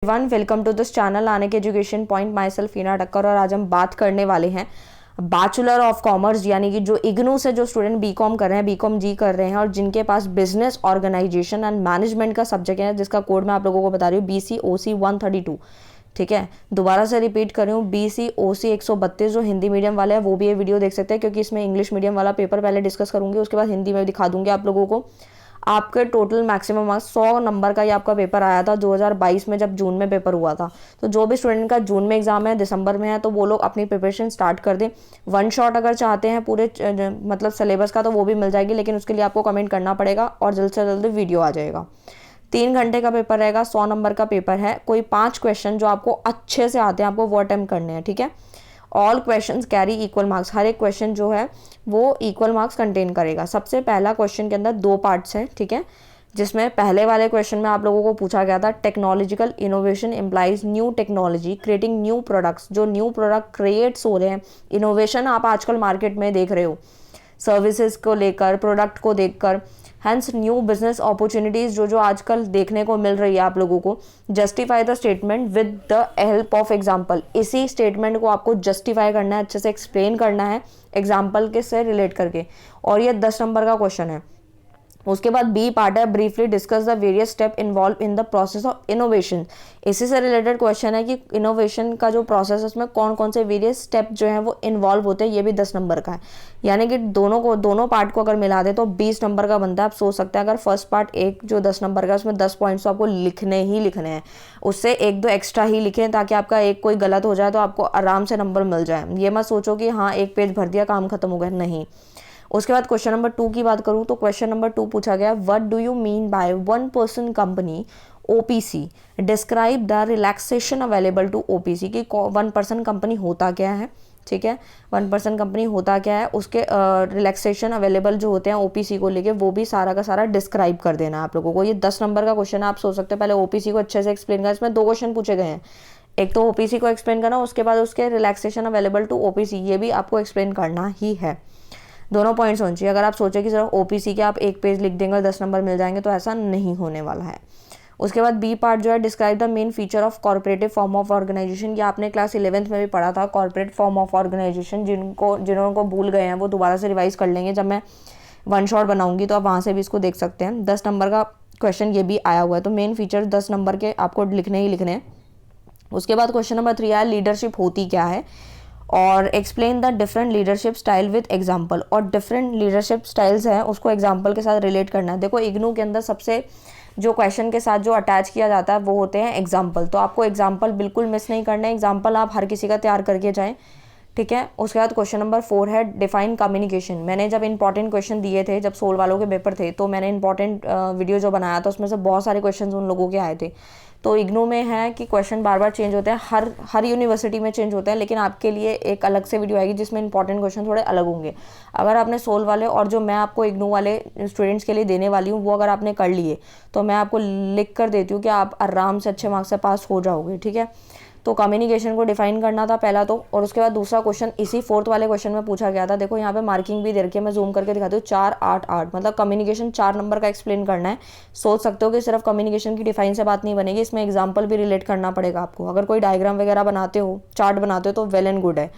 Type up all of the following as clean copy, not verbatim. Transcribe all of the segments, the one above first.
One welcome to this channel Anek education point. Myself Heena Thakkar और आज हम बात करने वाले हैं बैचलर ऑफ कॉमर्स यानी कि जो इग्नू से जो स्टूडेंट बीकॉम कर रहे हैं, बीकॉम जी कर रहे हैं और जिनके पास बिजनेस ऑर्गेनाइजेशन एंड मैनेजमेंट का सब्जेक्ट है, जिसका कोड मैं आप लोगों को बता रही हूँ BCOC 132। ठीक है, दोबारा से रिपीट कर रही हूँ, BCOC 132। जो हिंदी मीडियम वाले हैं वो भी ये वीडियो देख सकते हैं, क्योंकि इसमें इंग्लिश मीडियम वाला पेपर पहले डिस्कस करूंगी, उसके बाद हिंदी में दिखा दूंगी आप लोगों को। आपके टोटल मैक्सिमम मार्क्स 100 नंबर का ये आपका पेपर आया था 2022 में, जब जून में पेपर हुआ था। तो जो भी स्टूडेंट का जून में एग्जाम है, दिसंबर में है, तो वो लोग अपनी प्रिपरेशन स्टार्ट कर दें। वन शॉट अगर चाहते हैं पूरे मतलब सिलेबस का, तो वो भी मिल जाएगी, लेकिन उसके लिए आपको कमेंट करना पड़ेगा और जल्द से जल्द वीडियो आ जाएगा। 3 घंटे का पेपर रहेगा, 100 नंबर का पेपर है। कोई 5 क्वेश्चन जो आपको अच्छे से आते हैं आपको वो अटेम्प्ट करने हैं। ठीक है, all questions carry equal marks. हर एक क्वेश्चन जो है वो इक्वल मार्क्स कंटेन करेगा। सबसे पहला क्वेश्चन के अंदर 2 पार्ट्स हैं। ठीक है, जिसमें पहले वाले क्वेश्चन में आप लोगों को पूछा गया था technological innovation implies new technology creating new products. जो न्यू प्रोडक्ट क्रिएट्स हो रहे हैं, इनोवेशन आप आजकल मार्केट में देख रहे हो, सर्विसेज को लेकर, प्रोडक्ट को देखकर, हैंस न्यू बिजनेस अपॉर्चुनिटीज जो आजकल देखने को मिल रही है आप लोगों को। Justify the statement with the help of example. इसी स्टेटमेंट को आपको जस्टिफाई करना है, अच्छे से एक्सप्लेन करना है एग्जाम्पल के से रिलेट करके, और ये 10 नंबर का क्वेश्चन है। उसके बाद बी पार्ट है briefly discuss the various step involve in the process of innovation. इसी से रिलेटेड क्वेश्चन है कि इनोवेशन का जो प्रोसेस है उसमें कौन कौन से वेरियस स्टेप जो है वो इन्वॉल्व होते हैं। ये भी 10 नंबर का है, यानी कि दोनों पार्ट को अगर मिला दे तो 20 नंबर का बनता है। आप सोच सकते हैं अगर फर्स्ट पार्ट एक जो 10 नंबर का, उसमें 10 पॉइंट्स तो आपको लिखने ही लिखने हैं, उससे 1-2 एक्स्ट्रा ही लिखें, ताकि आपका एक कोई गलत हो जाए तो आपको आराम से नंबर मिल जाए। ये मत सोचो कि हाँ एक पेज भर दिया काम खत्म हो गया, नहीं। उसके बाद क्वेश्चन नंबर 2 की बात करूं तो क्वेश्चन नंबर 2 पूछा गया, what do you mean by 1 person company OPC, describe the relaxation available to OPC। की 1 पर्सन कंपनी होता क्या है। ठीक है, 1 पर्सन कंपनी होता क्या है, उसके रिलैक्सेशन अवेलेबल जो होते हैं OPC को लेके, वो भी सारा का सारा डिस्क्राइब कर देना है आप लोगों को। ये 10 नंबर का क्वेश्चन है। आप सोच सकते हैं पहले OPC को अच्छे से एक्सप्लेन करना। इसमें 2 क्वेश्चन पूछे गए हैं, एक तो OPC को एक्सप्लेन करना, उसके बाद उसके रिलैक्सेशन अवेलेबल टू OPC, ये भी आपको एक्सप्लेन करना ही है। दोनों पॉइंट्स होने चाहिए। अगर आप सोचें कि सिर्फ OPC के आप एक पेज लिख देंगे और 10 नंबर मिल जाएंगे, तो ऐसा नहीं होने वाला है। उसके बाद बी पार्ट जो है describe the main feature of corporative form of organisation. ये आपने क्लास 11th में भी पढ़ा था, कॉर्पोरेट फॉर्म ऑफ ऑर्गेनाइजेशन। जिन्होंने भूल गए हैं वो दोबारा से रिवाइज कर लेंगे, जब मैं वन शॉट बनाऊंगी तो आप वहाँ से भी इसको देख सकते हैं। 10 नंबर का क्वेश्चन ये भी आया हुआ है, तो मेन फीचर 10 नंबर के आपको लिखने ही लिखने हैं। उसके बाद क्वेश्चन नंबर 3 आया, लीडरशिप होती क्या है, और explain the different leadership style with example. और डिफरेंट लीडरशिप स्टाइल्स हैं उसको एग्जाम्पल के साथ रिलेट करना है। देखो इग्नू के अंदर सबसे जो क्वेश्चन के साथ जो अटैच किया जाता है वो होते हैं एग्जाम्पल, तो आपको एग्जाम्पल बिल्कुल मिस नहीं करना है। एग्जाम्पल आप हर किसी का तैयार करके जाएं। ठीक है, उसके बाद क्वेश्चन नंबर 4 है डिफाइन कम्युनिकेशन। मैंने जब इंपॉर्टेंट क्वेश्चन दिए थे, जब 16 वालों के पेपर थे, तो मैंने इंपॉर्टेंट वीडियो जो बनाया था उसमें से बहुत सारे क्वेश्चन उन लोगों के आए थे। तो इग्नू में है कि क्वेश्चन बार बार चेंज होते हैं, हर यूनिवर्सिटी में चेंज होते हैं, लेकिन आपके लिए एक अलग से वीडियो आएगी जिसमें इंपॉर्टेंट क्वेश्चन थोड़े अलग होंगे। अगर आपने 16 वाले और जो मैं आपको इग्नू वाले स्टूडेंट्स के लिए देने वाली हूँ वो अगर आपने कर लिए, तो मैं आपको लिख कर देती हूँ कि आप आराम से अच्छे मार्क्स से पास हो जाओगे। ठीक है, तो कम्युनिकेशन को डिफाइन करना था पहला तो। और उसके बाद दूसरा क्वेश्चन इसी 4th वाले क्वेश्चन में पूछा गया था। देखो यहाँ पे मार्किंग भी दे रखी है, मैं जूम करके दिखाती हूँ, 4 8 8, मतलब कम्युनिकेशन 4 नंबर का एक्सप्लेन करना है। सोच सकते हो कि सिर्फ कम्युनिकेशन की डिफाइन से बात नहीं बनेगी, इसमें एग्जाम्पल भी रिलेट करना पड़ेगा आपको। अगर कोई डायग्राम वगैरह बनाते हो, चार्ट बनाते हो, तो वेल एंड गुड है।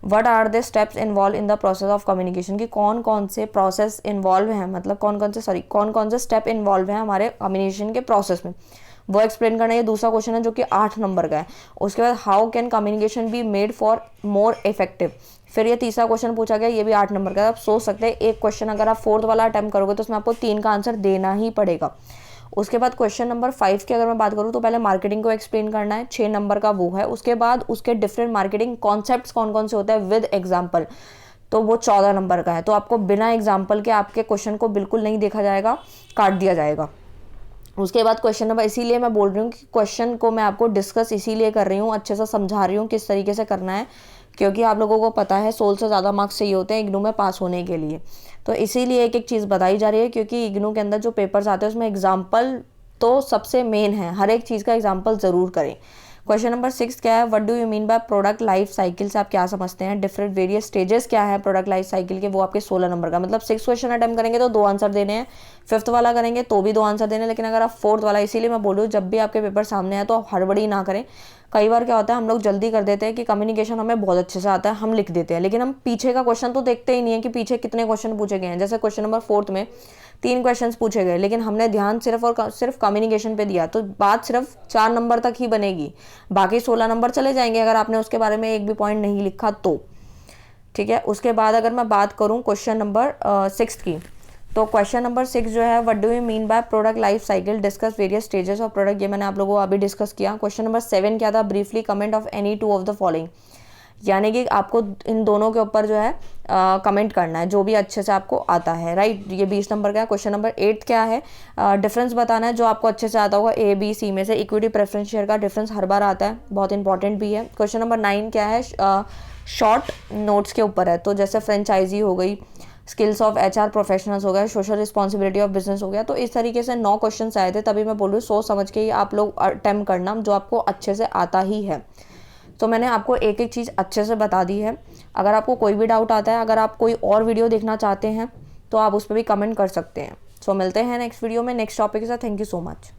What are the steps involve in the process of communication, की कौन कौन से प्रोसेस इन्वॉल्व हैं, मतलब कौन कौन से स्टेप इन्वॉल्व हैं हमारे कम्युनिकेशन के प्रोसेस में, वो एक्सप्लेन करना। ये दूसरा क्वेश्चन है जो कि 8 नंबर का है। उसके बाद how can communication be made for more effective, फिर ये तीसरा क्वेश्चन पूछा गया, ये भी 8 नंबर का है। आप सोच सकते हैं एक क्वेश्चन अगर आप 4th वाला अटेम्प्ट करोगे तो उसमें आपको 3 का आंसर देना ही पड़ेगा। उसके बाद क्वेश्चन नंबर 5 की अगर मैं बात करूँ तो पहले मार्केटिंग को एक्सप्लेन करना है, 6 नंबर का वो है। उसके बाद उसके डिफरेंट मार्केटिंग कॉन्सेप्ट्स कौन कौन से होते हैं विद एग्जाम्पल, तो वो 14 नंबर का है। तो आपको बिना एग्जाम्पल के आपके क्वेश्चन को बिल्कुल नहीं देखा जाएगा, काट दिया जाएगा। उसके बाद क्वेश्चन नंबर, इसीलिए मैं बोल रही हूँ कि क्वेश्चन को मैं आपको डिस्कस इसीलिए कर रही हूँ, अच्छे से समझा रही हूँ किस तरीके से करना है, क्योंकि आप लोगों को पता है 16 से ज़्यादा मार्क्स चाहिए होते हैं इग्नू में पास होने के लिए। तो इसीलिए एक एक चीज़ बताई जा रही है, क्योंकि इग्नू के अंदर जो पेपर्स आते हैं उसमें एग्जाम्पल तो सबसे मेन है, हर एक चीज़ का एग्जाम्पल ज़रूर करें। क्वेश्चन नंबर 6 क्या है, what do you mean by product life cycle से आप क्या समझते हैं, डिफरेंट वेरियस स्टेजेस क्या है प्रोडक्ट लाइफ साइकिल के, वो आपके 16 नंबर का। मतलब 6 क्वेश्चन अटेम्प्ट करेंगे तो 2 आंसर देने हैं, 5th वाला करेंगे तो भी 2 आंसर देने हैं, लेकिन अगर आप 4th वाला, इसीलिए मैं बोल रही हूँ जब भी आपके पेपर सामने है तो आप हड़बड़ी ना करें। कई बार क्या होता है, हम लोग जल्दी कर देते हैं कि कम्युनिकेशन हमें बहुत अच्छे से आता है, हम लिख देते हैं, लेकिन हम पीछे का क्वेश्चन तो देखते ही नहीं है कि पीछे कितने क्वेश्चन पूछे गए हैं। जैसे क्वेश्चन नंबर 4th में 3 क्वेश्चंस पूछे गए, लेकिन हमने ध्यान सिर्फ और सिर्फ कम्युनिकेशन पे दिया, तो बात सिर्फ 4 नंबर तक ही बनेगी, बाकी 16 नंबर चले जाएंगे अगर आपने उसके बारे में एक भी पॉइंट नहीं लिखा तो। ठीक है, उसके बाद अगर मैं बात करूं क्वेश्चन नंबर 6 की, तो क्वेश्चन नंबर 6 जो है, what do you mean by product life cycle, discuss various stages of product, ये मैंने आप लोगों को अभी डिस्कस किया। क्वेश्चन नंबर 7 क्या था, briefly comment of any 2 of the following, यानी कि आपको इन दोनों के ऊपर जो है कमेंट करना है जो भी अच्छे से आपको आता है, राइट। ये 20 नंबर का है। क्वेश्चन नंबर 8 क्या है, डिफरेंस बताना है जो आपको अच्छे से आता होगा ए बी सी में से। इक्विटी प्रेफरेंस शेयर का डिफरेंस हर बार आता है, बहुत इंपॉर्टेंट भी है। क्वेश्चन नंबर 9 क्या है, शॉर्ट नोट्स के ऊपर है, तो जैसे फ्रेंचाइजी हो गई, स्किल्स ऑफ HR प्रोफेशनल्स हो गया, सोशल रिस्पॉन्सिबिलिटी ऑफ बिजनेस हो गया। तो इस तरीके से 9 क्वेश्चन आए थे, तभी मैं बोल रही हूँ सोच समझ के ही आप लोग अटेम्प्ट करना जो आपको अच्छे से आता ही है। तो मैंने आपको एक एक चीज़ अच्छे से बता दी है। अगर आपको कोई भी डाउट आता है, अगर आप कोई और वीडियो देखना चाहते हैं तो आप उस पर भी कमेंट कर सकते हैं। सो मिलते हैं नेक्स्ट वीडियो में नेक्स्ट टॉपिक के साथ। Thank you so much.